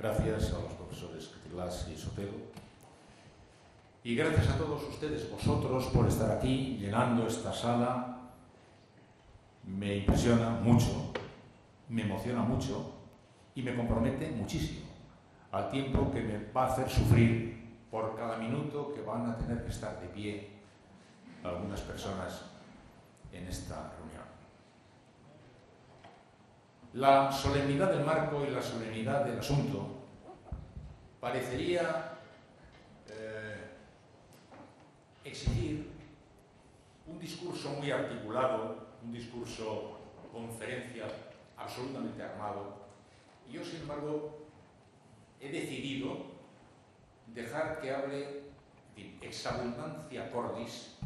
Gracias a los profesores Catillas y Sotelo. Y gracias a todos ustedes, vosotros, por estar aquí llenando esta sala. Me impresiona mucho, me emociona mucho y me compromete muchísimo al tiempo que me va a hacer sufrir por cada minuto que van a tener que estar de pie algunas personas en esta reunión. La solemnidad del marco y la solemnidad del asunto parecería exigir un discurso muy articulado, un discurso conferencia absolutamente armado, y yo, sin embargo, he decidido dejar que hable ex abundancia cordis,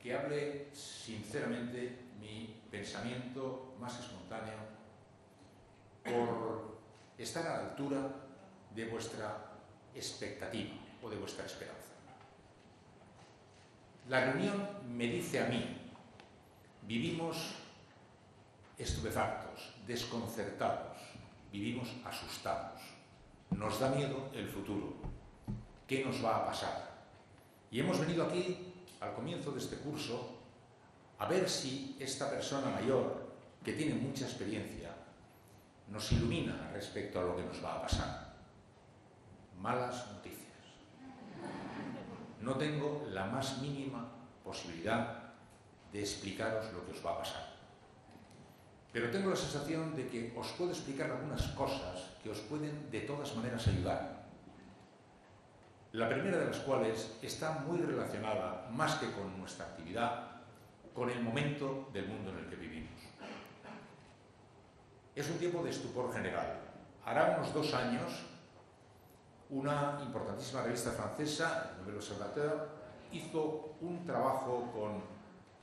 que hable sinceramente mi pensamiento más espontáneo, por estar a la altura de vuestra expectativa o de vuestra esperanza. La reunión me dice a mí: vivimos estupefactos, desconcertados, vivimos asustados, nos da miedo el futuro, ¿qué nos va a pasar? Y hemos venido aquí, al comienzo de este curso, a ver si esta persona mayor, que tiene mucha experiencia, nos ilumina respecto a lo que nos va a pasar. Malas noticias. No tengo la más mínima posibilidad de explicaros lo que os va a pasar. Pero tengo la sensación de que os puedo explicar algunas cosas que os pueden de todas maneras ayudar. La primera de las cuales está muy relacionada, más que con nuestra actividad, con el momento del mundo en el que vivimos. Es un tiempo de estupor general. Hará unos 2 años, una importantísima revista francesa, el Nouvel Observateur, hizo un trabajo con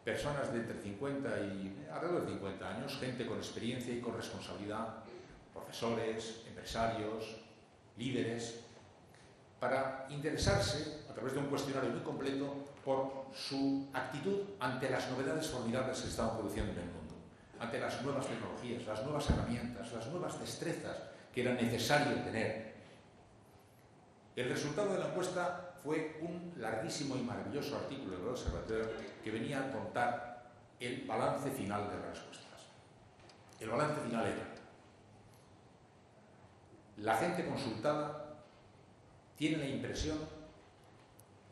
personas de entre 50 y alrededor de 50 años, gente con experiencia y con responsabilidad, profesores, empresarios, líderes, para interesarse, a través de un cuestionario muy completo, por su actitud ante las novedades formidables que se estaban produciendo en el mundo, ante las nuevas tecnologías, las nuevas herramientas, las nuevas destrezas que era necesario tener. El resultado de la encuesta fue un larguísimo y maravilloso artículo del Observateur que venía a contar el balance final de las respuestas. El balance final era: la gente consultada tiene la impresión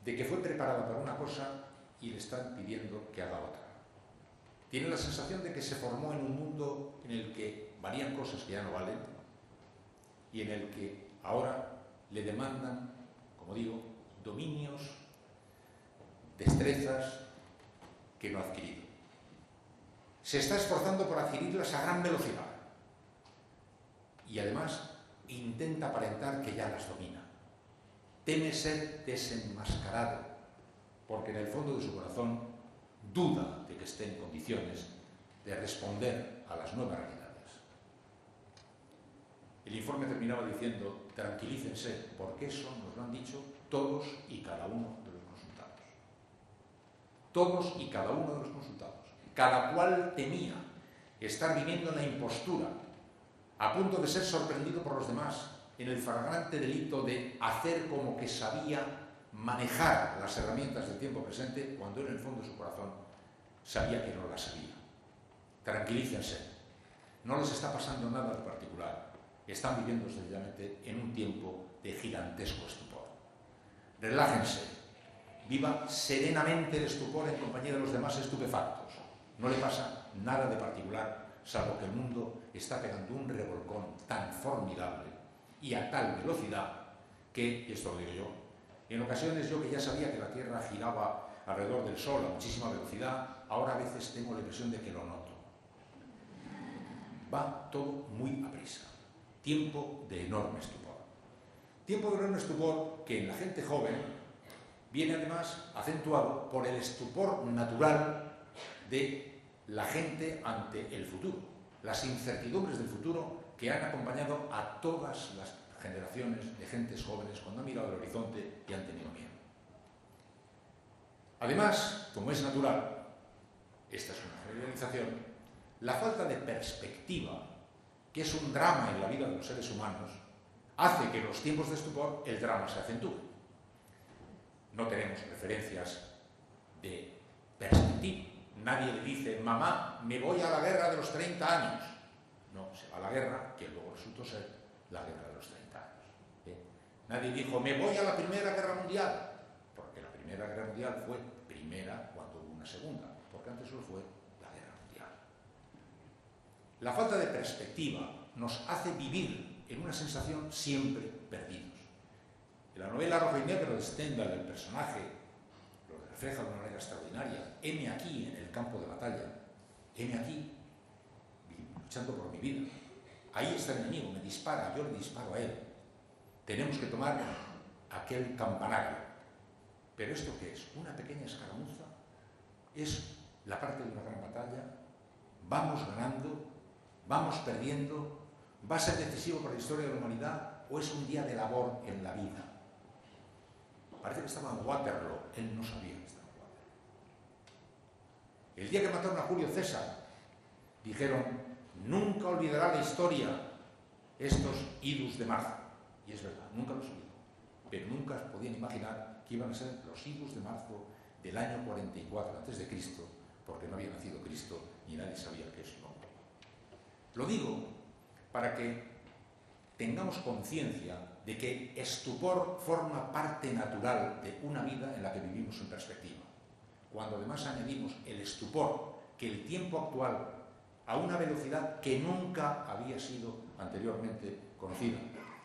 de que fue preparada para una cosa y le están pidiendo que haga otra. Tiene la sensación de que se formó en un mundo en el que valían cosas que ya no valen y en el que ahora le demandan, como digo, dominios, destrezas que no ha adquirido. Se está esforzando por adquirirlas a gran velocidad y además intenta aparentar que ya las domina. Teme ser desenmascarado porque en el fondo de su corazón duda de que esté en condiciones de responder a las nuevas realidades. El informe terminaba diciendo: tranquilícense, porque eso nos lo han dicho todos y cada uno de los consultados. Todos y cada uno de los consultados. Cada cual temía estar viviendo en la impostura, a punto de ser sorprendido por los demás en el flagrante delito de hacer como que sabía manejar las herramientas del tiempo presente, cuando en el fondo de su corazón sabía que no las sabía. Tranquilícense, no les está pasando nada de particular, están viviendo sencillamente en un tiempo de gigantesco estupor. Relájense, viva serenamente el estupor en compañía de los demás estupefactos. No le pasa nada de particular, salvo que el mundo está pegando un revolcón tan formidable y a tal velocidad que, y esto lo digo yo, en ocasiones yo que ya sabía que la Tierra giraba alrededor del Sol a muchísima velocidad, ahora a veces tengo la impresión de que lo noto. Va todo muy aprisa. Tiempo de enorme estupor. Tiempo de enorme estupor que en la gente joven viene además acentuado por el estupor natural de la gente ante el futuro, las incertidumbres del futuro que han acompañado a todas las generaciones de gentes jóvenes cuando han mirado el horizonte y han tenido miedo. Además, como es natural, esta es una generalización, la falta de perspectiva, que es un drama en la vida de los seres humanos, hace que en los tiempos de estupor el drama se acentúe. No tenemos referencias de perspectiva. Nadie le dice, mamá, me voy a la guerra de los 30 años. No, se va a la guerra, que luego resultó ser la guerra de los 30 años. Nadie dijo, me voy a la Primera Guerra Mundial, porque la Primera Guerra Mundial fue primera cuando hubo una segunda, porque antes solo fue la Guerra Mundial. La falta de perspectiva nos hace vivir en una sensación siempre perdidos. En la novela Rojo y Negro de Stendhal, el personaje lo refleja de una manera extraordinaria. Heme aquí en el campo de batalla, heme aquí luchando por mi vida. Ahí está el enemigo, me dispara, yo le disparo a él. Tenemos que tomar aquel campanario. ¿Pero esto qué es? ¿Una pequeña escaramuza? ¿Es la parte de una gran batalla? ¿Vamos ganando? ¿Vamos perdiendo? ¿Va a ser decisivo para la historia de la humanidad? ¿O es un día de labor en la vida? Parece que estaba en Waterloo. Él no sabía que estaba en Waterloo. El día que mataron a Julio César, dijeron, nunca olvidará la historia estos idus de marzo. Y es verdad, nunca los olvidó. Pero nunca podían imaginar que iban a ser los idus de marzo del año 44 a.C., porque no había nacido Cristo y nadie sabía que eso no ocurría. Lo digo para que tengamos conciencia de que estupor forma parte natural de una vida en la que vivimos en perspectiva. Cuando además añadimos el estupor, que el tiempo actual, a una velocidad que nunca había sido anteriormente conocida,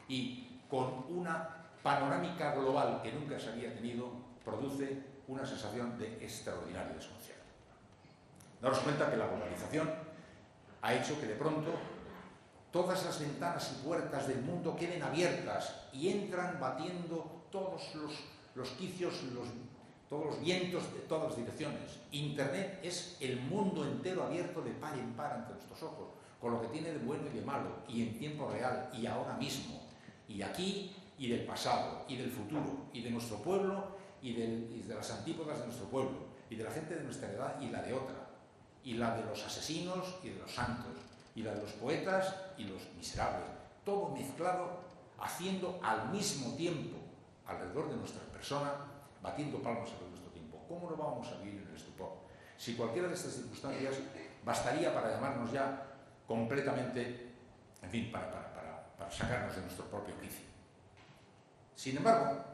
y con una panorámica global que nunca se había tenido, produce una sensación de extraordinario desconcierto. Daros cuenta que la globalización ha hecho que de pronto todas las ventanas y puertas del mundo queden abiertas y entran batiendo todos los quicios, todos los vientos de todas las direcciones. Internet es el mundo entero abierto de par en par ante nuestros ojos, con lo que tiene de bueno y de malo, y en tiempo real, y ahora mismo, y aquí, y del pasado, y del futuro, y de nuestro pueblo, y de las antípodas de nuestro pueblo, y de la gente de nuestra edad y la de otra, y la de los asesinos y de los santos, y la de los poetas y los miserables, todo mezclado, haciendo al mismo tiempo, alrededor de nuestra persona, batiendo palmas alrededor de nuestro tiempo. ¿Cómo no vamos a vivir en el estupor? Si cualquiera de estas circunstancias bastaría para llamarnos ya completamente, en fin, para sacarnos de nuestro propio quicio. Sin embargo,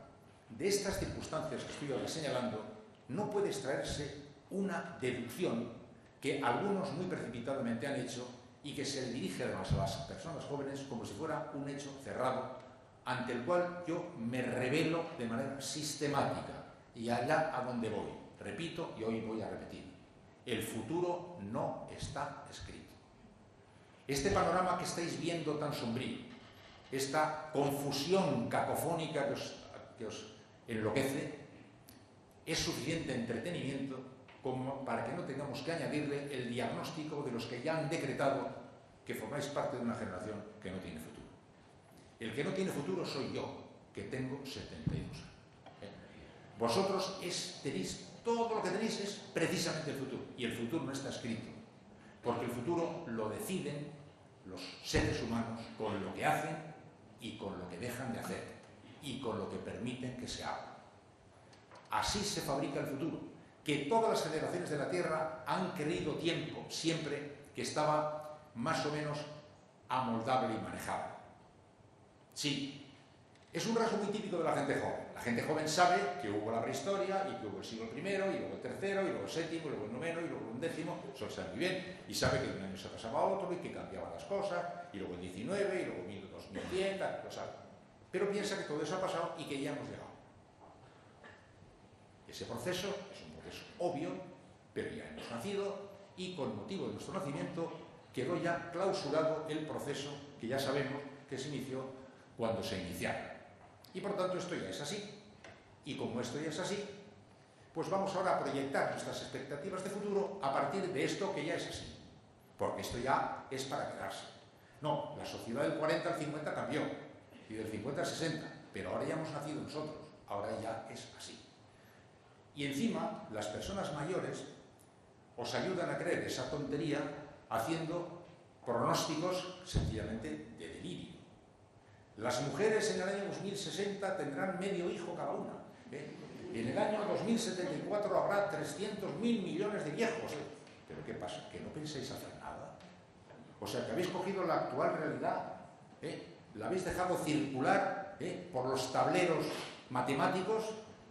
de estas circunstancias que estoy ahora señalando, no puede extraerse una deducción que algunos muy precipitadamente han hecho y que se dirige además a las personas jóvenes como si fuera un hecho cerrado ante el cual yo me revelo de manera sistemática y allá a donde voy. Repito y hoy voy a repetir. El futuro no está escrito. Este panorama que estáis viendo tan sombrío, esta confusión cacofónica que os enloquece, es suficiente entretenimiento como para que no tengamos que añadirle el diagnóstico de los que ya han decretado que formáis parte de una generación que no tiene futuro. El que no tiene futuro soy yo, que tengo 72 años. Vosotros tenéis, todo lo que tenéis es precisamente el futuro, y el futuro no está escrito, porque el futuro lo deciden los seres humanos con lo que hacen y con lo que dejan de hacer, y con lo que permiten que se haga. Así se fabrica el futuro, que todas las generaciones de la Tierra han creído tiempo, siempre que estaba más o menos amoldable y manejable. Sí, es un rasgo muy típico de la gente joven. La gente joven sabe que hubo la prehistoria y que hubo el siglo I, y luego el tercero, y luego el séptimo, y luego el noveno, y luego el undécimo, eso lo sabe muy bien, y sabe que de un año se pasaba a otro y que cambiaban las cosas, y luego el 19, y luego 2100, lo sabe. Pero piensa que todo eso ha pasado y que ya hemos llegado. Ese proceso es un proceso obvio, pero ya hemos nacido y con motivo de nuestro nacimiento quedó ya clausurado el proceso que ya sabemos que se inició cuando se iniciaron. Y por tanto esto ya es así. Y como esto ya es así, pues vamos ahora a proyectar nuestras expectativas de futuro a partir de esto que ya es así. Porque esto ya es para quedarse. No, la sociedad del 40 al 50 cambió, y del 50 al 60, pero ahora ya hemos nacido nosotros, ahora ya es así. Y encima, las personas mayores os ayudan a creer esa tontería haciendo pronósticos sencillamente de delirio. Las mujeres en el año 2060 tendrán medio hijo cada una. En el año 2074 habrá 300.000 millones de viejos. ¿Pero qué pasa? ¿Que no pensáis hacer nada? O sea, que habéis cogido la actual realidad, la habéis dejado circular por los tableros matemáticos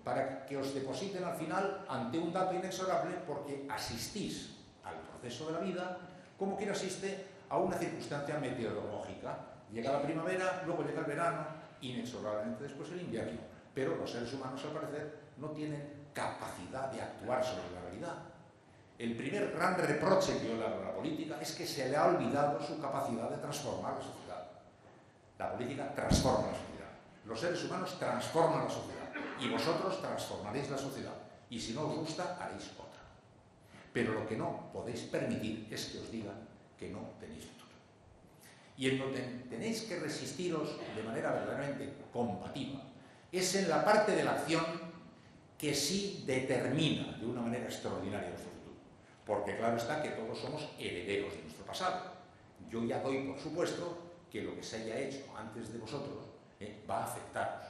para que os depositen al final ante un dato inexorable, porque asistís al proceso de la vida como quien asiste a una circunstancia meteorológica. Llega la primavera, luego llega el verano, inexorablemente después el invierno. Pero los seres humanos, al parecer, no tienen capacidad de actuar sobre la realidad. El primer gran reproche que yo le hago a la política es que se le ha olvidado su capacidad de transformar la sociedad. La política transforma la sociedad. Los seres humanos transforman la sociedad. Y vosotros transformaréis la sociedad. Y si no os gusta, haréis otra. Pero lo que no podéis permitir es que os digan que no tenéis futuro. Y en donde tenéis que resistiros de manera verdaderamente combativa es en la parte de la acción que sí determina de una manera extraordinaria nuestro futuro. Porque claro está que todos somos herederos de nuestro pasado. Yo ya doy por supuesto que lo que se haya hecho antes de vosotros va a afectaros,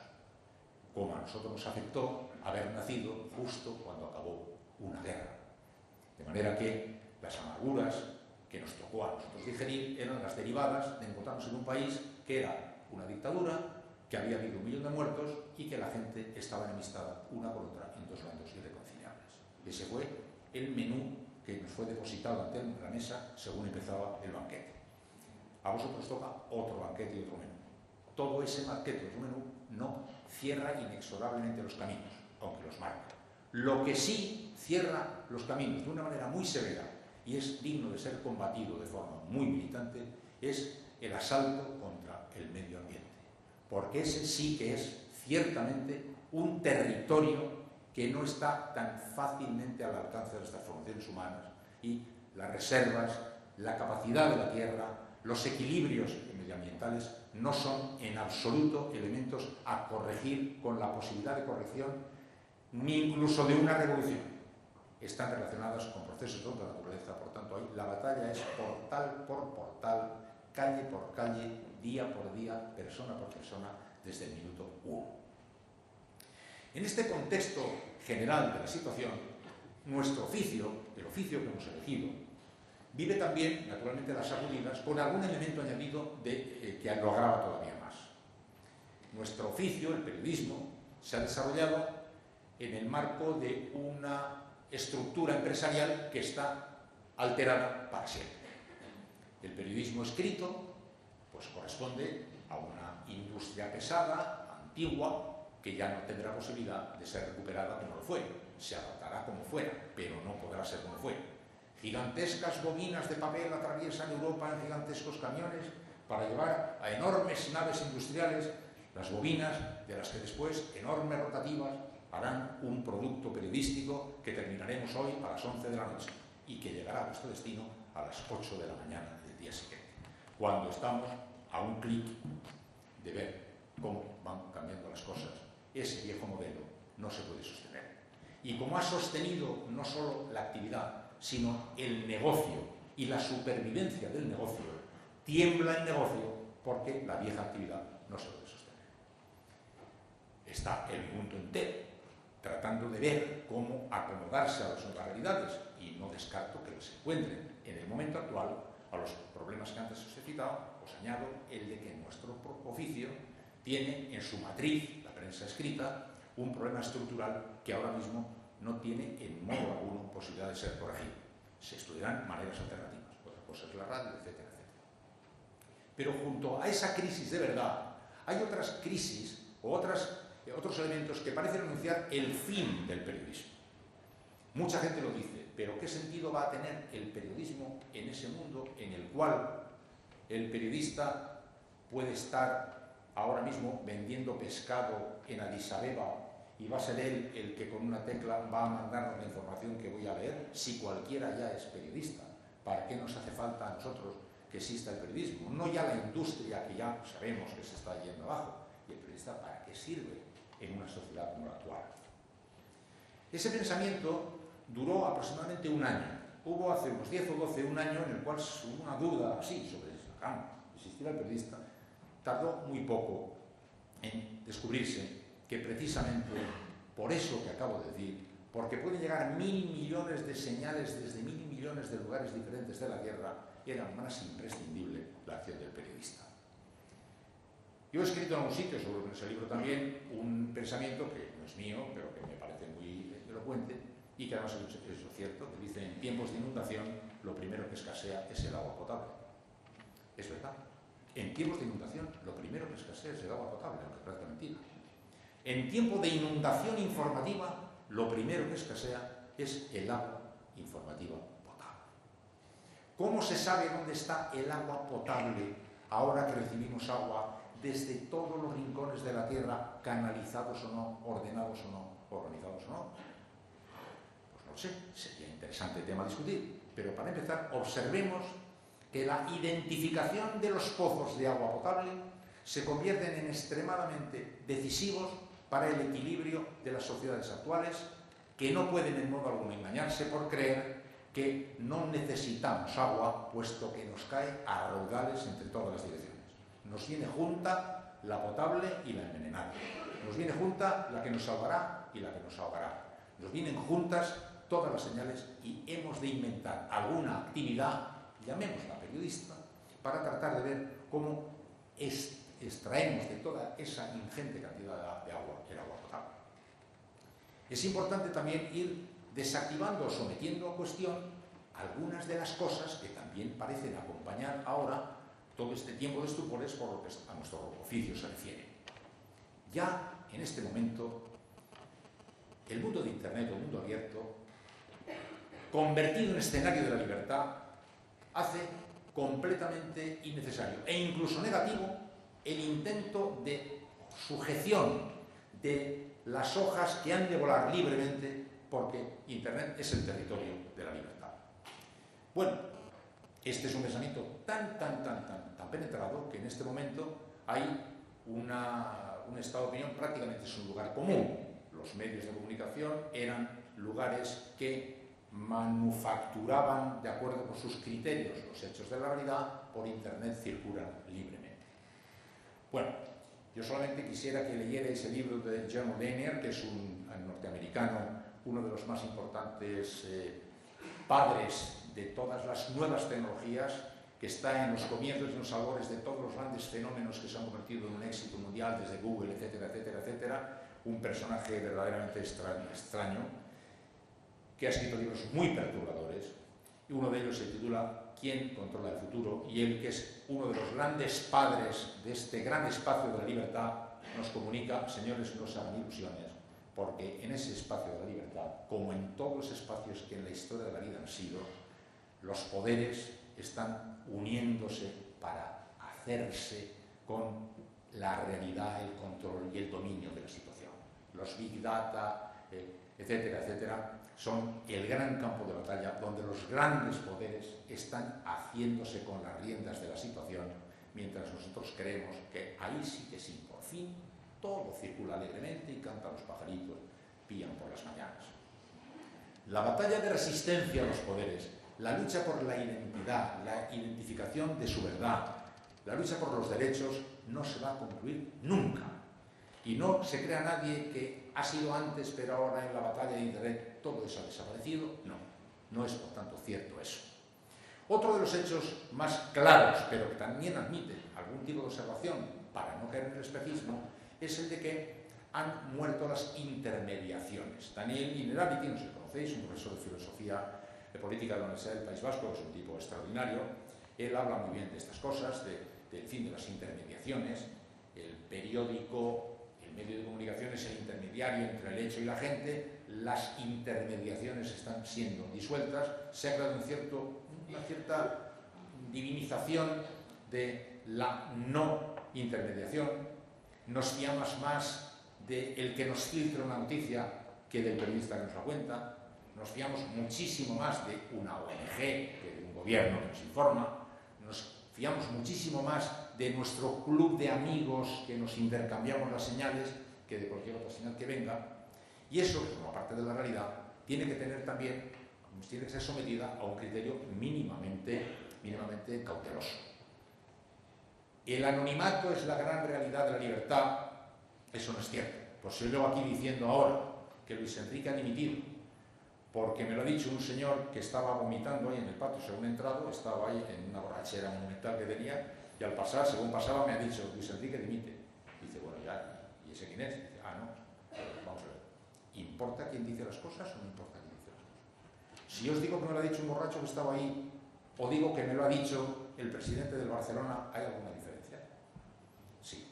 como a nosotros nos afectó haber nacido justo cuando acabó una guerra. De manera que las amarguras que nos tocó a nosotros digerir eran las derivadas de encontrarnos en un país que era una dictadura, que había habido 1 millón de muertos y que la gente estaba enemistada una con otra en dos bandos irreconciliables. Ese fue el menú que nos fue depositado ante la mesa según empezaba el banquete. A vosotros toca otro banquete y otro menú. Todo ese banquete y otro menú no cierra inexorablemente los caminos, aunque los marca. Lo que sí cierra los caminos de una manera muy severa y es digno de ser combatido de forma muy militante es el asalto contra el medio ambiente. Porque ese sí que es ciertamente un territorio que no está tan fácilmente al alcance de nuestras formaciones humanas, y las reservas, la capacidad de la tierra, los equilibrios medioambientales no son en absoluto elementos a corregir con la posibilidad de corrección ni incluso de una revolución. Están relacionadas con procesos de otra naturaleza, por tanto ahí la batalla es portal por portal, calle por calle, día por día, persona por persona, desde el minuto 1. En este contexto general de la situación, nuestro oficio, el oficio que hemos elegido, vive también, naturalmente, las sacudidas con algún elemento añadido que lo agrava todavía más. Nuestro oficio, el periodismo, se ha desarrollado en el marco de una estructura empresarial que está alterada para siempre. El periodismo escrito pues corresponde a una industria pesada, antigua, que ya no tendrá posibilidad de ser recuperada como lo fue. Se adaptará como fuera, pero no podrá ser como fue. Gigantescas bobinas de papel atraviesan Europa en gigantescos camiones para llevar a enormes naves industriales las bobinas de las que después, enormes rotativas, harán un producto periodístico que terminaremos hoy a las 11 de la noche y que llegará a nuestro destino a las 8 de la mañana del día siguiente, cuando estamos a un clic de ver cómo van cambiando las cosas. Ese viejo modelo no se puede sostener. Y como ha sostenido no solo la actividad, sino el negocio y la supervivencia del negocio, tiembla el negocio porque la vieja actividad no se puede sostener. Está el mundo entero tratando de ver cómo acomodarse a las nuevas realidades, y no descarto que se encuentren en el momento actual a los problemas que antes os he citado. Os añado el de que nuestro oficio tiene en su matriz, la prensa escrita, un problema estructural que ahora mismo no tiene en modo alguno posibilidad de ser corregido. Se estudiarán maneras alternativas, otra cosa es la radio, etcétera, etcétera. Pero junto a esa crisis de verdad hay otras crisis o otros elementos que parecen anunciar el fin del periodismo. Mucha gente lo dice, pero ¿qué sentido va a tener el periodismo en ese mundo en el cual el periodista puede estar ahora mismo vendiendo pescado en Addis Abeba y va a ser él el que con una tecla va a mandarnos la información que voy a leer? Si cualquiera ya es periodista, ¿para qué nos hace falta a nosotros que exista el periodismo? No ya la industria, que ya sabemos que se está yendo abajo. ¿Y el periodista para qué sirve en una sociedad como la actual? Ese pensamiento duró aproximadamente un año. Hubo hace unos 10 o 12 un año en el cual hubo una duda así sobre si existirá el periodista. tardó muy poco en descubrirse que precisamente por eso que acabo de decir, porque pueden llegar 1000 millones de señales desde 1000 millones de lugares diferentes de la Tierra, era más imprescindible la acción del periodista. Yo he escrito en algún sitio sobre ese libro también un pensamiento que no es mío, pero que me parece muy elocuente y que además es cierto, que dice: en tiempos de inundación lo primero que escasea es el agua potable. Es verdad. En tiempos de inundación lo primero que escasea es el agua potable, aunque parezca mentira. En tiempo de inundación informativa lo primero que escasea es el agua informativa potable. ¿Cómo se sabe dónde está el agua potable ahora que recibimos agua desde todos los rincones de la Tierra, canalizados o no, ordenados o no, organizados o no? Pues no lo sé, sería interesante tema a discutir, pero para empezar observemos que la identificación de los pozos de agua potable se convierten en extremadamente decisivos para el equilibrio de las sociedades actuales, que no pueden en modo alguno engañarse por creer que no necesitamos agua, puesto que nos cae a raudales entre todas las direcciones. Nos viene junta la potable y la envenenada. Nos viene junta la que nos salvará y la que nos ahogará. Nos vienen juntas todas las señales y hemos de inventar alguna actividad, llamémosla periodista, para tratar de ver cómo extraemos de toda esa ingente cantidad de agua el agua potable. Es importante también ir desactivando o sometiendo a cuestión algunas de las cosas que también parecen acompañar ahora todo este tiempo de estupores por lo que a nuestro oficio se refiere. Ya en este momento, el mundo de Internet o el mundo abierto, convertido en escenario de la libertad, hace completamente innecesario e incluso negativo el intento de sujeción de las hojas que han de volar libremente, porque Internet es el territorio de la libertad. Bueno, este es un pensamiento tan penetrado que en este momento hay un estado de opinión, prácticamente es un lugar común. Los medios de comunicación eran lugares que manufacturaban, de acuerdo con sus criterios, los hechos de la realidad. Por Internet circulan libremente. Bueno, yo solamente quisiera que leyerais el libro de John Lanier, que es un norteamericano, uno de los más importantes padres de todas las nuevas tecnologías, que está en los comienzos y en los albores de todos los grandes fenómenos que se han convertido en un éxito mundial, desde Google, etcétera, etcétera, etcétera. Un personaje verdaderamente extraño, que ha escrito libros muy perturbadores, y uno de ellos se titula ¿Quién controla el futuro? Y él, que es uno de los grandes padres de este gran espacio de la libertad, nos comunica: señores, no se hagan ilusiones, porque en ese espacio de la libertad, como en todos los espacios que en la historia de la vida han sido, los poderes están uniéndose para hacerse con la realidad, el control y el dominio de la situación. Los Big Data, etcétera, etcétera, son el gran campo de batalla donde los grandes poderes están haciéndose con las riendas de la situación, mientras nosotros creemos que ahí sí que sí, por fin, todo circula alegremente y cantan los pajaritos, pían por las mañanas. La batalla de resistencia a los poderes, la lucha por la identidad, la identificación de su verdad, la lucha por los derechos, no se va a concluir nunca. Y no se crea nadie que ha sido antes, pero ahora en la batalla de Internet todo eso ha desaparecido. No, no es por tanto cierto eso. Otro de los hechos más claros, pero que también admite algún tipo de observación para no caer en el espejismo, es el de que han muerto las intermediaciones. Daniel Innerarity, no sé si conocéis, un profesor de filosofía política de la Universidad del País Vasco, es un tipo extraordinario. Él habla muy bien de estas cosas, del fin de las intermediaciones. El periódico, el medio de comunicación es el intermediario entre el hecho y la gente. Las intermediaciones están siendo disueltas. Se ha creado una cierta divinización de la no intermediación. Nos fiamos más del que nos filtra una noticia que del periodista que nos la cuenta. Nos fiamos muchísimo más de una ONG que de un gobierno que nos informa. Nos fiamos muchísimo más de nuestro club de amigos que nos intercambiamos las señales que de cualquier otra señal que venga. Y eso, que forma parte de la realidad, tiene que tener también, tiene que ser sometida a un criterio mínimamente cauteloso. el anonimato es la gran realidad de la libertad, eso no es cierto. Pues yo llevo aquí diciendo ahora que Luis Enrique ha dimitido, porque me lo ha dicho un señor que estaba vomitando ahí en el patio según he entrado, estaba ahí en una borrachera monumental que tenía, y al pasar, según pasaba, me ha dicho, Luis Enrique dimite. Dice, bueno, ya, ¿y ese quién es? Dice, no, vamos a ver. ¿Importa quién dice las cosas o no importa quién dice las cosas? Si os digo que me lo ha dicho un borracho que estaba ahí, o digo que me lo ha dicho el presidente del Barcelona, ¿hay alguna diferencia? Sí.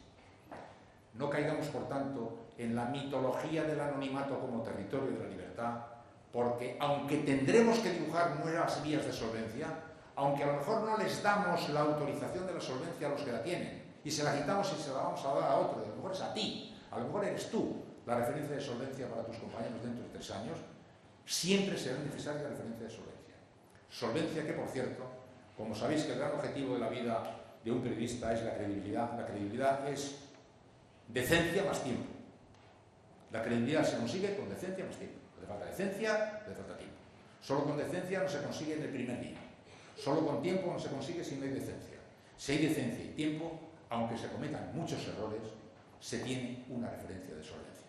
No caigamos, por tanto, en la mitología del anonimato como territorio de la libertad, porque aunque tendremos que dibujar nuevas vías de solvencia, aunque a lo mejor no les damos la autorización de la solvencia a los que la tienen, y se la quitamos y se la vamos a dar a otro, y a lo mejor es a ti, a lo mejor eres tú la referencia de solvencia para tus compañeros dentro de 3 años, siempre será necesaria la referencia de solvencia. Solvencia que, por cierto, como sabéis que el gran objetivo de la vida de un periodista es la credibilidad. La credibilidad es decencia más tiempo. La credibilidad se consigue con decencia más tiempo. Le falta decencia, le falta tiempo. Solo con decencia no se consigue en el primer día. Solo con tiempo no se consigue si no hay decencia. Si hay decencia y tiempo, aunque se cometan muchos errores, se tiene una referencia de solvencia.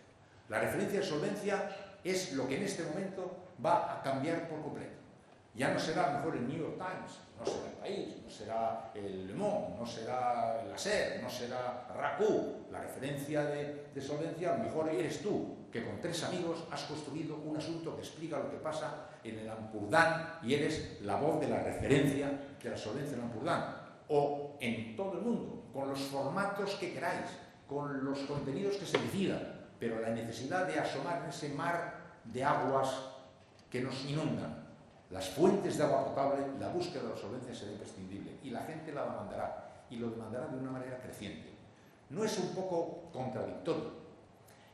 La referencia de solvencia es lo que en este momento va a cambiar por completo. Ya no será a lo mejor el New York Times, no será El País, no será el Le Monde, no será el SER, no será RACU. La referencia de solvencia a lo mejor eres tú, que con 3 amigos has construido un asunto que explica lo que pasa en el Ampurdán y eres la voz de la referencia de la solvencia en el Ampurdán. O en todo el mundo, con los formatos que queráis, con los contenidos que se decidan, pero la necesidad de asomar en ese mar de aguas que nos inundan. Las fuentes de agua potable, la búsqueda de la solvencia será imprescindible y la gente la demandará, y lo demandará de una manera creciente. ¿No es un poco contradictorio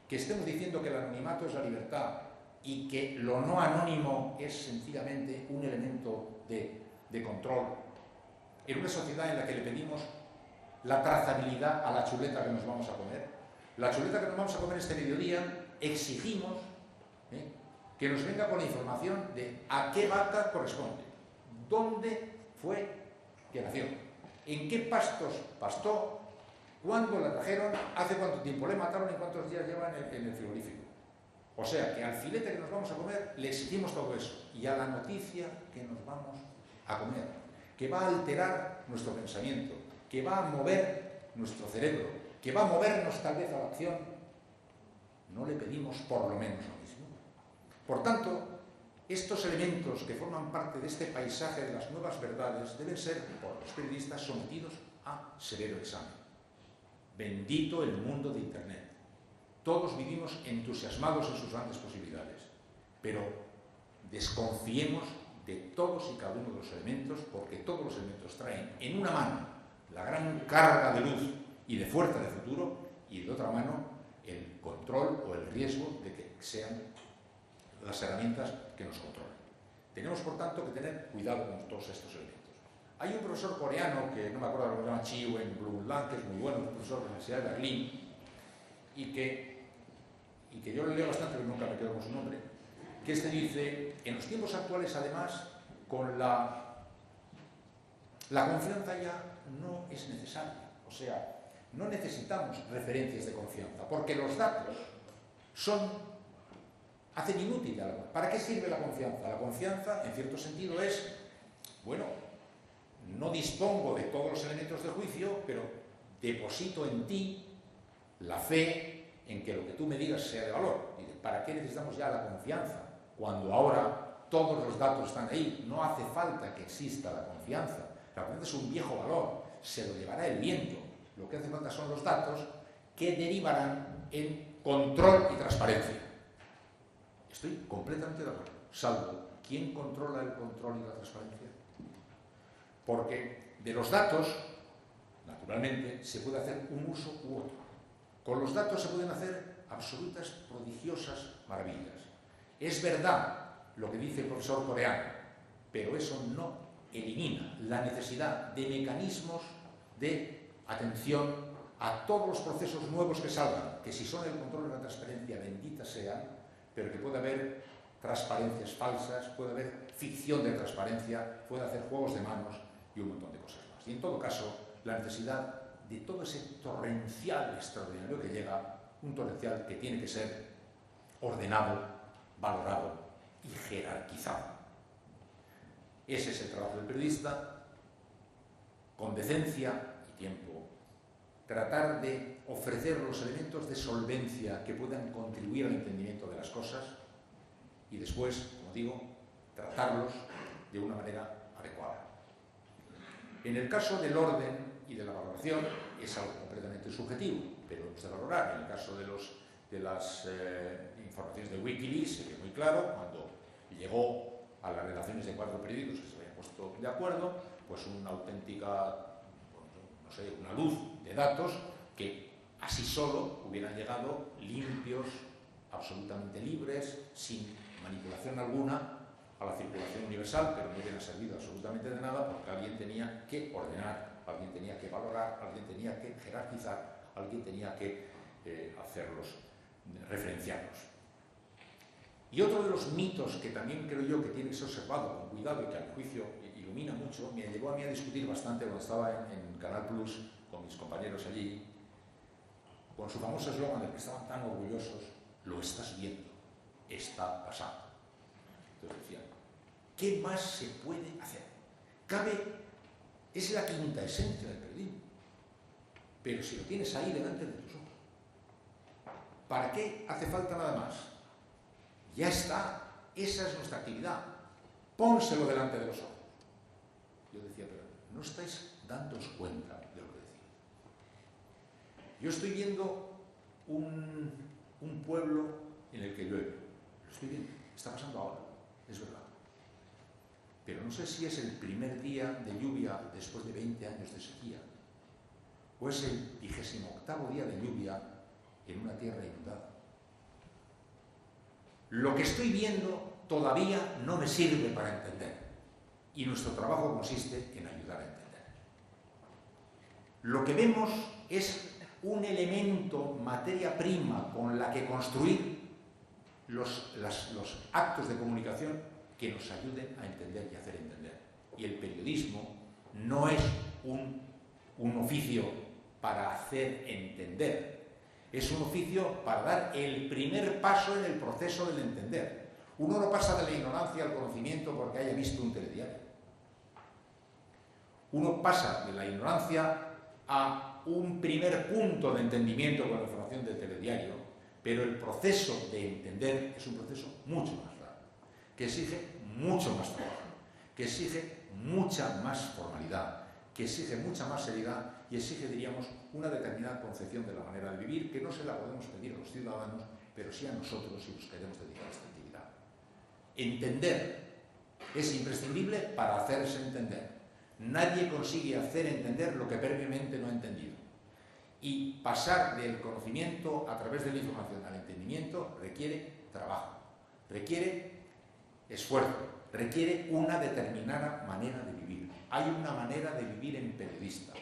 que estemos diciendo que el anonimato es la libertad y que lo no anónimo es sencillamente un elemento de control en una sociedad en la que le pedimos la trazabilidad a la chuleta que nos vamos a comer? La chuleta que nos vamos a comer este mediodía, exigimos que nos venga con la información de a qué vaca corresponde, dónde fue que nació, en qué pastos pastó, cuándo la trajeron, hace cuánto tiempo le mataron y cuántos días llevan en el frigorífico. O sea, que al filete que nos vamos a comer le exigimos todo eso, y a la noticia que nos vamos a comer, que va a alterar nuestro pensamiento, que va a mover nuestro cerebro, que va a movernos tal vez a la acción, no le pedimos por lo menos lo mismo. Por tanto, estos elementos que forman parte de este paisaje de las nuevas verdades deben ser, por los periodistas, sometidos a severo examen. Bendito el mundo de Internet. Todos vivimos entusiasmados en sus grandes posibilidades, pero desconfiemos de todos y cada uno de los elementos, porque todos los elementos traen en una mano la gran carga de luz y de fuerza de futuro, y de otra mano el control o el riesgo de que sean las herramientas que nos controlen. Tenemos, por tanto, que tener cuidado con todos estos elementos. Hay un profesor coreano, que no me acuerdo cómo se llama, Chi Wen-Blum, que es muy bueno, un profesor de la Universidad de Berlín, y que yo le leo bastante, pero nunca me quedo con su nombre, que este dice, en los tiempos actuales, además, con la confianza ya no es necesaria. O sea, no necesitamos referencias de confianza, porque los datos hacen inútil algo. ¿Para qué sirve la confianza? La confianza, en cierto sentido, es, bueno, no dispongo de todos los elementos de juicio, pero deposito en ti la fe en que lo que tú me digas sea de valor. ¿Para qué necesitamos ya la confianza? Cuando ahora todos los datos están ahí, no hace falta que exista la confianza. La confianza es un viejo valor, se lo llevará el viento. Lo que hace falta son los datos que derivarán en control y transparencia. Estoy completamente de acuerdo, salvo ¿quién controla el control y la transparencia? Porque de los datos, naturalmente, se puede hacer un uso u otro. Con los datos se pueden hacer absolutas, prodigiosas maravillas. Es verdad lo que dice el profesor coreano, pero eso no elimina la necesidad de mecanismos de atención a todos los procesos nuevos que salgan, que si son el control y la transparencia, benditas sean, pero que puede haber transparencias falsas, puede haber ficción de transparencia, puede hacer juegos de manos y un montón de cosas más. Y en todo caso, la necesidad de todo ese torrencial extraordinario que llega, un torrencial que tiene que ser ordenado, valorado y jerarquizado. Ese es el trabajo del periodista, con decencia y tiempo, tratar de ofrecer los elementos de solvencia que puedan contribuir al entendimiento de las cosas y después, como digo, tratarlos de una manera adecuada. En el caso del orden y de la valoración es algo completamente subjetivo, pero hemos de valorar. En el caso de las informaciones de Wikileaks, se ve muy claro, cuando llegó a las redacciones de 4 periódicos que se habían puesto de acuerdo, pues una auténtica, no sé, una luz de datos que así solo hubieran llegado limpios, absolutamente libres, sin manipulación alguna, a la circulación universal, pero no hubiera servido absolutamente de nada porque alguien tenía que ordenar, alguien tenía que valorar, alguien tenía que jerarquizar, alguien tenía que hacerlos, referenciarlos. Y otro de los mitos que también creo yo que tiene que ser observado con cuidado y que a mi juicio ilumina mucho, me llevó a mí a discutir bastante cuando estaba en Canal Plus con mis compañeros allí, con su famoso eslogan del que estaban tan orgullosos: lo estás viendo, está pasando. Entonces decían, ¿qué más se puede hacer? Es la quinta esencia del periodismo, pero si lo tienes ahí delante de tus ojos, ¿para qué hace falta nada más? Ya está, esa es nuestra actividad, pónselo delante de los ojos. Yo decía, pero no estáis dándoos cuenta de lo que decís. Yo estoy viendo un pueblo en el que llueve, lo estoy viendo, está pasando ahora, es verdad. Pero no sé si es el primer día de lluvia después de 20 años de sequía, o es el 28º día de lluvia en una tierra inundada. Lo que estoy viendo todavía no me sirve para entender, y nuestro trabajo consiste en ayudar a entender. Lo que vemos es un elemento, materia prima, con la que construir los actos de comunicación que nos ayuden a entender y hacer entender. Y el periodismo no es un oficio para hacer entender, es un oficio para dar el primer paso en el proceso del entender. Uno no pasa de la ignorancia al conocimiento porque haya visto un telediario. Uno pasa de la ignorancia a un primer punto de entendimiento con la información del telediario, pero el proceso de entender es un proceso mucho más largo, que exige mucho más trabajo, que exige mucha más formalidad, que exige mucha más seriedad y exige, diríamos, una determinada concepción de la manera de vivir que no se la podemos pedir a los ciudadanos, pero sí a nosotros si nos queremos dedicar a esta actividad. Entender es imprescindible para hacerse entender. Nadie consigue hacer entender lo que previamente no ha entendido. Y pasar del conocimiento a través de la información al entendimiento requiere trabajo, requiere esfuerzo, requiere una determinada manera de vivir. Hay una manera de vivir en periodista,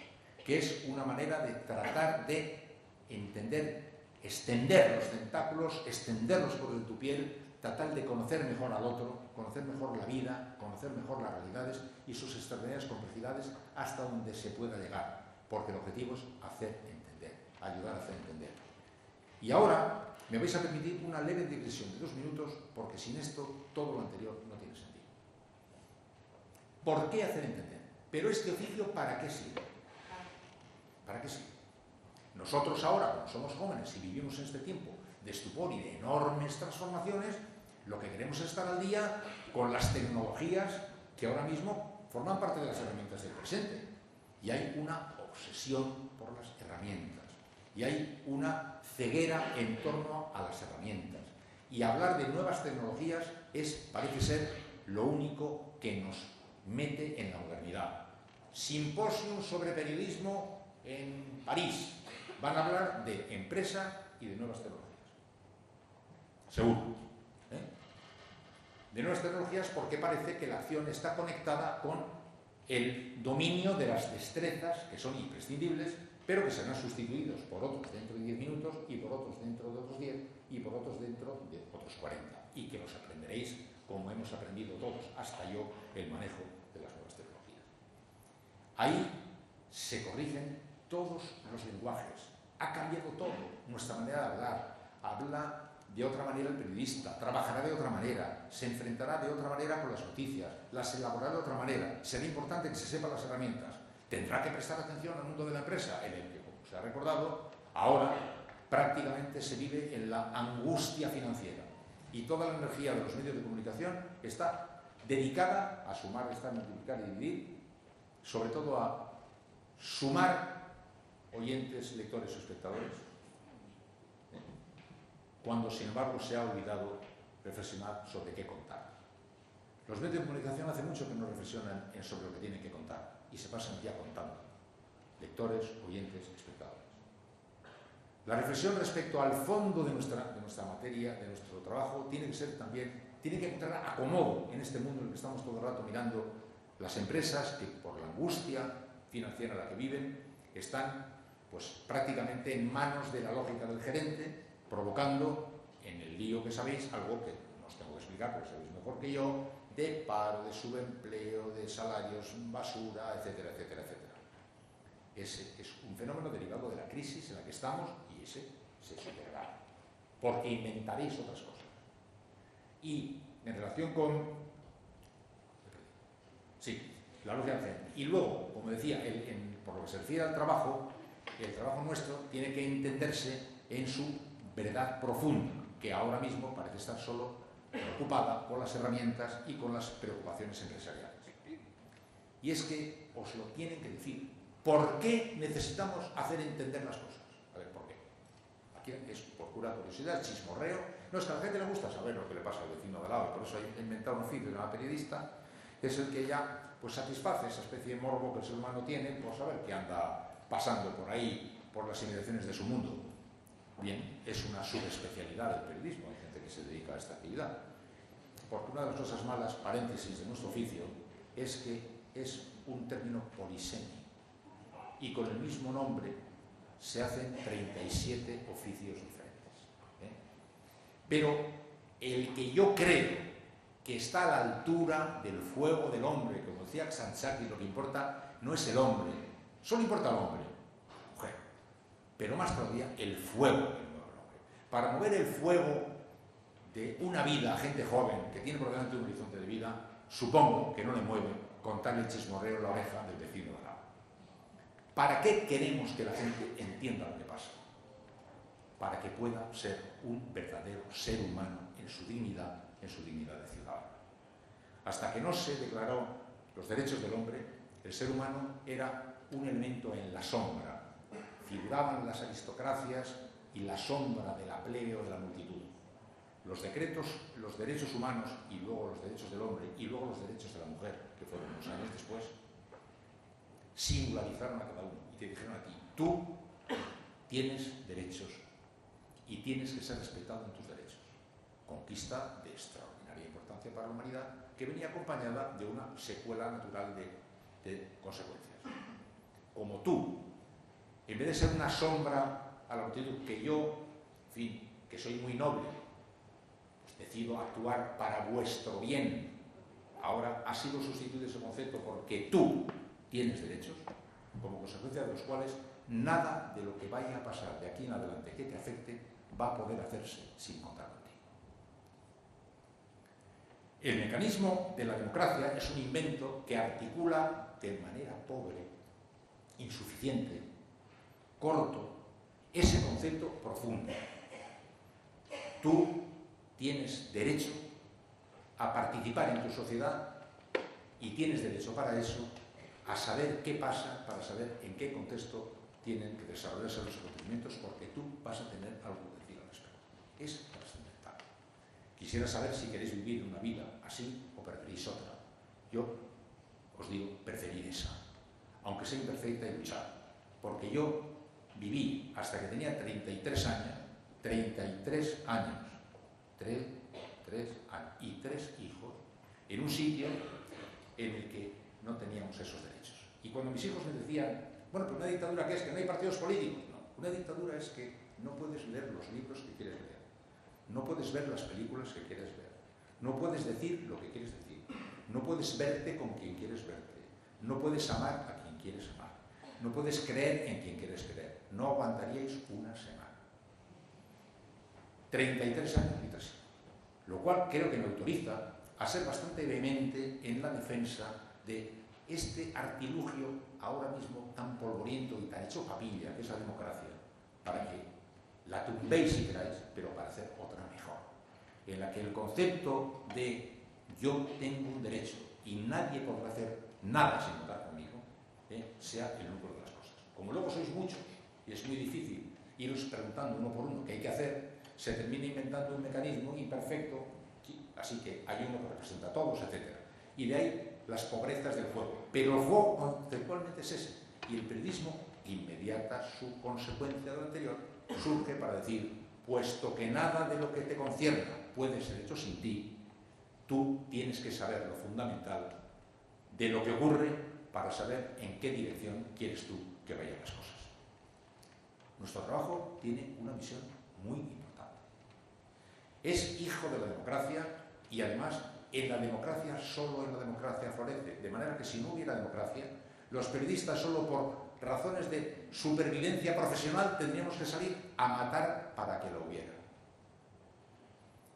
que es una manera de tratar de entender, extender los tentáculos, extenderlos por tu piel, tratar de conocer mejor al otro, conocer mejor la vida, conocer mejor las realidades y sus extraordinarias complejidades hasta donde se pueda llegar, porque el objetivo es hacer entender, ayudar a hacer entender. Y ahora me vais a permitir una leve digresión de 2 minutos, porque sin esto todo lo anterior no tiene sentido. ¿Por qué hacer entender? Pero este oficio, ¿para qué sirve? ¿Para qué sirve? Nosotros ahora, como somos jóvenes y vivimos en este tiempo de estupor y de enormes transformaciones, lo que queremos es estar al día con las tecnologías que ahora mismo forman parte de las herramientas del presente. Y hay una obsesión por las herramientas. Y hay una ceguera en torno a las herramientas. Y hablar de nuevas tecnologías parece ser lo único que nos mete en la modernidad. Simposium sobre periodismo en París. Van a hablar de empresa y de nuevas tecnologías. Seguro. De nuevas tecnologías porque parece que la acción está conectada con el dominio de las destrezas que son imprescindibles, pero que serán sustituidos por otros dentro de 10 minutos y por otros dentro de otros 10 y por otros dentro de otros 40. Y que los aprenderéis como hemos aprendido todos, hasta yo, el manejo de las nuevas tecnologías. Ahí se corrigen todos los lenguajes, ha cambiado todo, nuestra manera de hablar, habla de otra manera el periodista, trabajará de otra manera, se enfrentará de otra manera con las noticias, las elaborará de otra manera, será importante que se sepan las herramientas, tendrá que prestar atención al mundo de la empresa, en el que, como se ha recordado, ahora prácticamente se vive en la angustia financiera y toda la energía de los medios de comunicación está dedicada a sumar, restar, multiplicar y dividir, sobre todo a sumar oyentes, lectores o espectadores, cuando sin embargo se ha olvidado reflexionar sobre qué contar. Los medios de comunicación hace mucho que no reflexionan sobre lo que tienen que contar y se pasan ya contando, lectores, oyentes, espectadores. La reflexión respecto al fondo de nuestra materia, de nuestro trabajo, tiene que ser también, tiene que encontrar acomodo en este mundo en el que estamos todo el rato mirando las empresas que por la angustia financiera en la que viven están pues prácticamente en manos de la lógica del gerente, provocando en el lío que sabéis, algo que no os tengo que explicar porque sabéis mejor que yo, de paro, de subempleo, de salarios basura, etcétera, etcétera, etcétera. Ese es un fenómeno derivado de la crisis en la que estamos y ese se superará, porque inventaréis otras cosas. Y en relación con... Sí, la lógica del gerente. Y luego, como decía, por lo que se refiere al trabajo, el trabajo nuestro tiene que entenderse en su verdad profunda, que ahora mismo parece estar solo preocupada con las herramientas y con las preocupaciones empresariales. Y es que os lo tienen que decir. ¿Por qué necesitamos hacer entender las cosas? A ver, ¿por qué? Aquí es por pura curiosidad, chismorreo. No, es que a la gente le gusta saber lo que le pasa al vecino de lado, y por eso he inventado un oficio de una periodista, que es el que ya pues, satisface esa especie de morbo que el ser humano tiene por saber qué anda pasando por ahí, por las inmediaciones de su mundo. Bien, es una subespecialidad del periodismo, hay gente que se dedica a esta actividad. Porque una de las cosas malas, paréntesis, de nuestro oficio, es que es un término polisémico y con el mismo nombre se hacen 37 oficios diferentes. Pero el que yo creo que está a la altura del fuego del hombre, como decía Xanchaki, lo que importa no es el hombre, solo importa el hombre, mujer, pero más todavía el fuego del hombre. Para mover el fuego de una vida a gente joven que tiene por delante un horizonte de vida, supongo que no le mueve contarle el chismorreo en la oreja del vecino de al lado. ¿Para qué queremos que la gente entienda lo que pasa? Para que pueda ser un verdadero ser humano en su dignidad de ciudadano. Hasta que no se declaró los derechos del hombre, el ser humano era un elemento en la sombra. Figuraban las aristocracias y la sombra de la plebe o de la multitud. Los decretos, los derechos humanos y luego los derechos del hombre y luego los derechos de la mujer, que fueron unos años después, singularizaron a cada uno y te dijeron a ti, tú tienes derechos y tienes que ser respetado en tus derechos. Conquista de extraordinaria importancia para la humanidad que venía acompañada de una secuela natural de consecuencias. Como tú, en vez de ser una sombra a la multitud, que yo, en fin, que soy muy noble, pues decido actuar para vuestro bien. Ahora ha sido sustituido ese concepto porque tú tienes derechos, como consecuencia de los cuales nada de lo que vaya a pasar de aquí en adelante que te afecte va a poder hacerse sin contar contigo. El mecanismo de la democracia es un invento que articula de manera pobre, insuficiente, corto, ese concepto profundo. Tú tienes derecho a participar en tu sociedad y tienes derecho para eso a saber qué pasa, para saber en qué contexto tienen que desarrollarse los acontecimientos, porque tú vas a tener algo que decir al respecto. Es trascendental. Quisiera saber si queréis vivir una vida así o preferís otra. Yo os digo, preferir esa, aunque sea imperfecta y luchar, porque yo viví hasta que tenía 33 años, 3 años y 3 hijos, en un sitio en el que no teníamos esos derechos. Y cuando mis hijos me decían, bueno, pero una dictadura, ¿qué es? Que no hay partidos políticos. No, una dictadura es que no puedes leer los libros que quieres leer, no puedes ver las películas que quieres ver, no puedes decir lo que quieres decir, no puedes verte con quien quieres verte, no puedes amar a quien quieres amar. No puedes creer en quien quieres creer. No aguantaríais una semana. 33 años y 3 años. Lo cual creo que me autoriza a ser bastante vehemente en la defensa de este artilugio ahora mismo tan polvoriento y tan hecho papilla, que es la democracia, para que la tumbéis si queráis, pero para hacer otra mejor, en la que el concepto de yo tengo un derecho y nadie podrá hacer nada sin votar conmigo, sea el núcleo de las cosas. Como luego sois muchos y es muy difícil iros preguntando uno por uno qué hay que hacer, se termina inventando un mecanismo imperfecto, así que hay uno que representa a todos, etc. Y de ahí las pobrezas del juego. Pero el juego conceptualmente es ese. Y el periodismo, inmediata su consecuencia de lo anterior, surge para decir, puesto que nada de lo que te concierna puede ser hecho sin ti, tú tienes que saber lo fundamental de lo que ocurre para saber en qué dirección quieres tú que vayan las cosas. Nuestro trabajo tiene una misión muy importante. Es hijo de la democracia y además en la democracia, solo en la democracia florece. De manera que si no hubiera democracia, los periodistas solo por razones de supervivencia profesional tendríamos que salir a matar para que lo hubiera.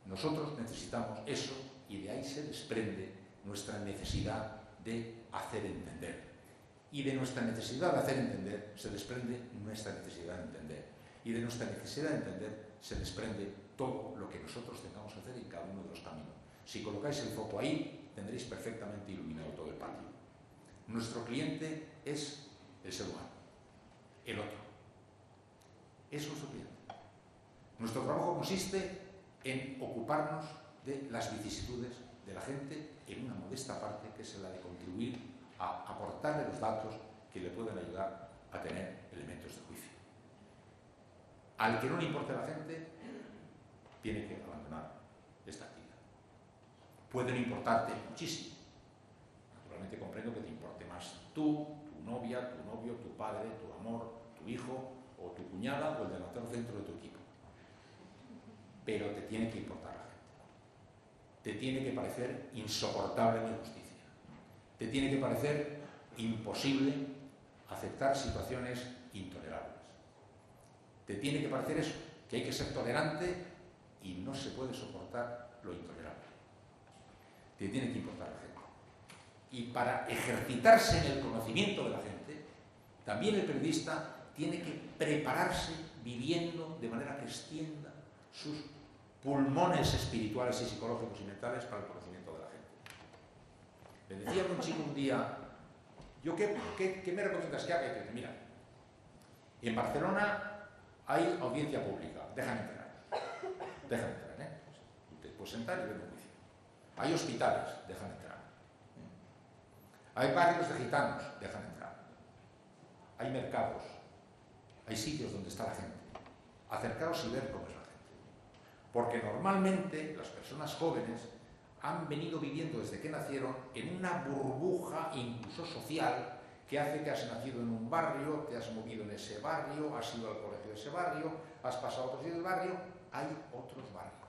Nosotros necesitamos eso y de ahí se desprende nuestra necesidad de hacer entender. Y de nuestra necesidad de hacer entender se desprende nuestra necesidad de entender. Y de nuestra necesidad de entender se desprende todo lo que nosotros tengamos que hacer en cada uno de los caminos. Si colocáis el foco ahí, tendréis perfectamente iluminado todo el patio. Nuestro cliente es el ser humano, el otro. Es nuestro cliente. Nuestro trabajo consiste en ocuparnos de las vicisitudes de la gente en una modesta parte que es la de contribuir a aportarle los datos que le pueden ayudar a tener elementos de juicio. Al que no le importe la gente, tiene que abandonar esta actividad. Puede no importarte muchísimo. Naturalmente comprendo que te importe más tú, tu novia, tu novio, tu padre, tu amor, tu hijo o tu cuñada o el delantero centro de tu equipo. Pero te tiene que importar la gente. Te tiene que parecer insoportable la injusticia. Te tiene que parecer imposible aceptar situaciones intolerables. Te tiene que parecer eso, que hay que ser tolerante y no se puede soportar lo intolerable. Te tiene que importar la gente. Y para ejercitarse en el conocimiento de la gente, también el periodista tiene que prepararse viviendo de manera que extienda sus pulmones espirituales y psicológicos y mentales para el conocimiento de la gente. Le decía a un chico un día, ¿yo qué me recomiendas que haga? Y dice, mira, en Barcelona hay audiencia pública, déjame entrar. Déjame entrar, ¿eh? Te puedes sentar y ver un juicio. Hay hospitales, déjame entrar. Hay barrios de gitanos, déjame entrar. Hay mercados, hay sitios donde está la gente. Acercaos y ver cómo es la gente. Porque normalmente las personas jóvenes han venido viviendo desde que nacieron en una burbuja incluso social que hace que has nacido en un barrio, te has movido en ese barrio, has ido al colegio de ese barrio, has pasado a otros sitios del barrio. Hay otros barrios,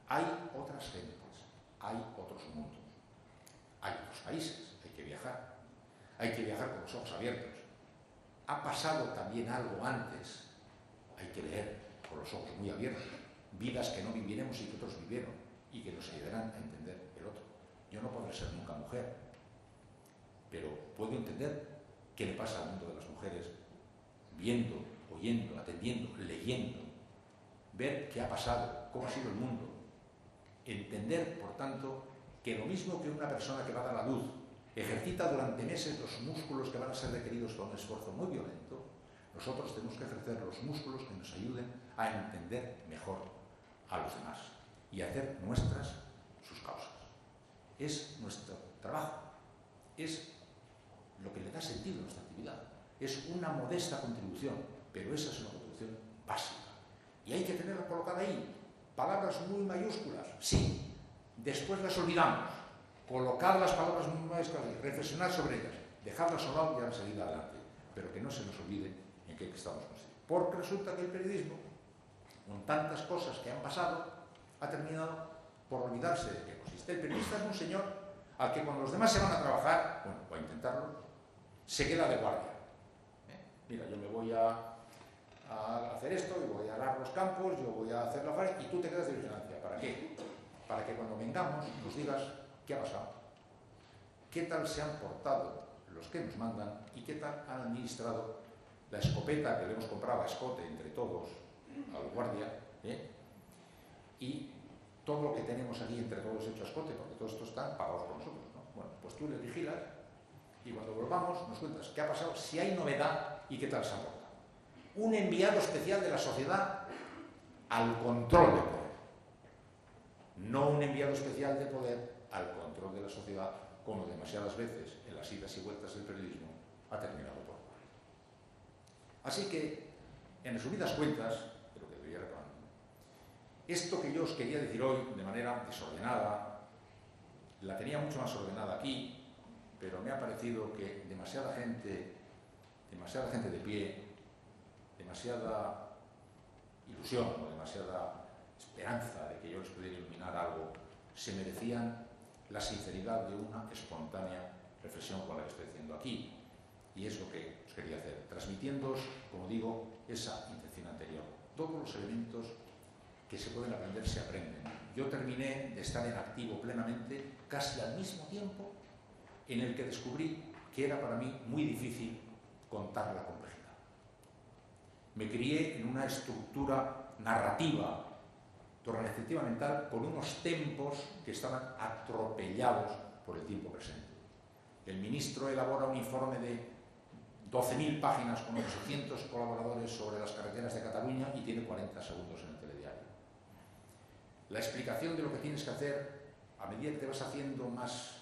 hay otras gentes, hay otros mundos, hay otros países, hay que viajar con los ojos abiertos. Ha pasado también algo antes, hay que leer con los ojos muy abiertos, vidas que no viviremos y que otros vivieron y que nos ayudarán a entender el otro. Yo no podré ser nunca mujer, pero puedo entender qué le pasa al mundo de las mujeres viendo, oyendo, atendiendo, leyendo, ver qué ha pasado, cómo ha sido el mundo. Entender, por tanto, que lo mismo que una persona que va a dar a luz ejercita durante meses los músculos que van a ser requeridos con un esfuerzo muy violento, nosotros tenemos que ejercer los músculos que nos ayuden a entender mejor a los demás y a hacer nuestras sus causas. Es nuestro trabajo, es lo que le da sentido a nuestra actividad. Es una modesta contribución, pero esa es una contribución básica. Y hay que tenerla colocada ahí. Palabras muy mayúsculas, sí. Después las olvidamos. Colocad las palabras muy mayúsculas y reflexionar sobre ellas. Dejadlas a un lado y ahora seguir adelante. Pero que no se nos olvide en qué estamos conscientes. Porque resulta que el periodismo, con tantas cosas que han pasado, ha terminado por olvidarse de qué consiste. El periodista es un señor al que cuando los demás se van a trabajar, bueno, o a intentarlo, se queda de guardia. mira, yo me voy a hacer esto, y voy a arar los campos, yo voy a hacer la faena, y tú te quedas de vigilancia. ¿Para qué? Para que cuando vengamos nos digas qué ha pasado, qué tal se han portado los que nos mandan y qué tal han administrado la escopeta que le hemos comprado a escote entre todos, al guardia, y todo lo que tenemos aquí entre todos hecho a escote, porque todo esto está pagados por nosotros, ¿no? Bueno, pues tú le vigilas y cuando volvamos nos cuentas qué ha pasado, si hay novedad y qué tal se ha portado. Un enviado especial de la sociedad al control de poder. No un enviado especial de poder al control de la sociedad, como demasiadas veces en las idas y vueltas del periodismo ha terminado por ocurrir. Así que, en resumidas cuentas, de lo que debería reclamar, esto que yo os quería decir hoy de manera desordenada, la tenía mucho más ordenada aquí, pero me ha parecido que demasiada gente de pie, demasiada ilusión o demasiada esperanza de que yo les pudiera iluminar algo, se merecían la sinceridad de una espontánea reflexión con la que estoy haciendo aquí. Y es lo que os quería hacer, transmitiéndoos, como digo, esa intención anterior. Todos los elementos que se pueden aprender se aprenden. Yo terminé de estar en activo plenamente casi al mismo tiempo en el que descubrí que era para mí muy difícil contar la complejidad. Me crié en una estructura narrativa de organizativa mental con unos tempos que estaban atropellados por el tiempo presente. El ministro elabora un informe de 12.000 páginas con 800 colaboradores sobre las carreteras de Cataluña y tiene 40 segundos en el telediario. La explicación de lo que tienes que hacer, a medida que te vas haciendo más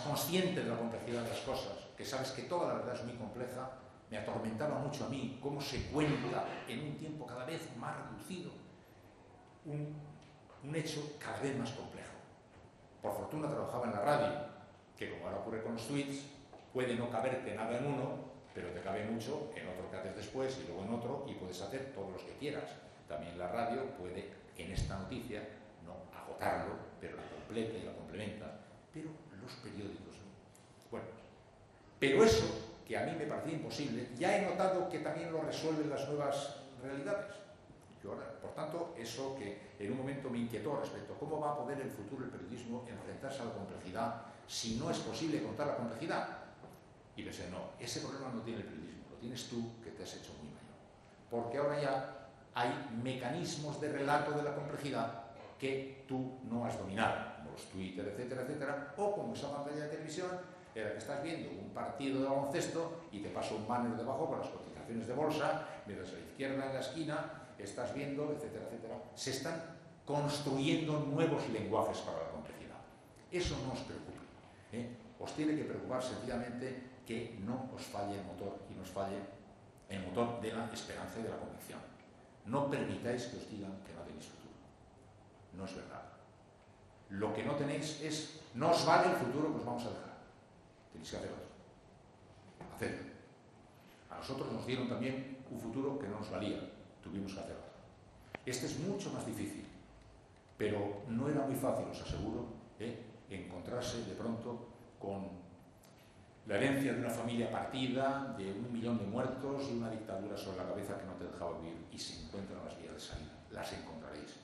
consciente de la complejidad de las cosas, que sabes que toda la verdad es muy compleja, me atormentaba mucho a mí cómo se cuenta en un tiempo cada vez más reducido un hecho cada vez más complejo. Por fortuna trabajaba en la radio, que como ahora ocurre con los tweets, puede no caberte nada en uno, pero te cabe mucho en otro que haces después y luego en otro, y puedes hacer todos los que quieras. También la radio puede, en esta noticia, no agotarlo, pero la completa y la complementa. Pero los periódicos, ¿no? Bueno, pero eso, que a mí me parecía imposible, ya he notado que también lo resuelven las nuevas realidades. Y ahora, por tanto, eso que en un momento me inquietó respecto a cómo va a poder el futuro el periodismo enfrentarse a la complejidad si no es posible contar la complejidad. Y pensé, no, ese problema no tiene el periodismo, lo tienes tú, que te has hecho muy mayor. Porque ahora ya hay mecanismos de relato de la complejidad que tú no has dominado, como los Twitter, etcétera, etcétera, o como esa pantalla de televisión en la que estás viendo un partido de baloncesto y te pasa un banner debajo con las cotizaciones de bolsa, mientras a la izquierda en la esquina estás viendo, etcétera, etcétera. Se están construyendo nuevos lenguajes para la complejidad. Eso no os preocupe, Os tiene que preocupar sencillamente que no os falle el motor y no os falle el motor de la esperanza y de la convicción. No permitáis que os digan que no tenéis futuro. No es verdad. Lo que no tenéis es, no os vale el futuro que os vamos a dejar. Tenéis que hacer otro. Hacedlo. A nosotros nos dieron también un futuro que no nos valía. Tuvimos que hacer otro. Este es mucho más difícil, pero no era muy fácil, os aseguro, encontrarse de pronto con la herencia de una familia partida, de 1 millón de muertos y una dictadura sobre la cabeza que no te dejaba vivir, y se encuentran las vías de salida. Las encontraréis.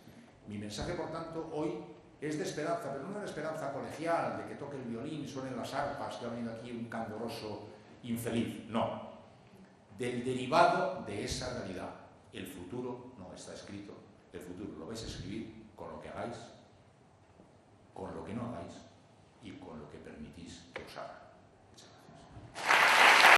Mi mensaje, por tanto, hoy es de esperanza, pero no una esperanza colegial, de que toque el violín y suenen las arpas, que ha venido aquí un candoroso infeliz. No. Del derivado de esa realidad. El futuro no está escrito. El futuro lo vais a escribir con lo que hagáis, con lo que no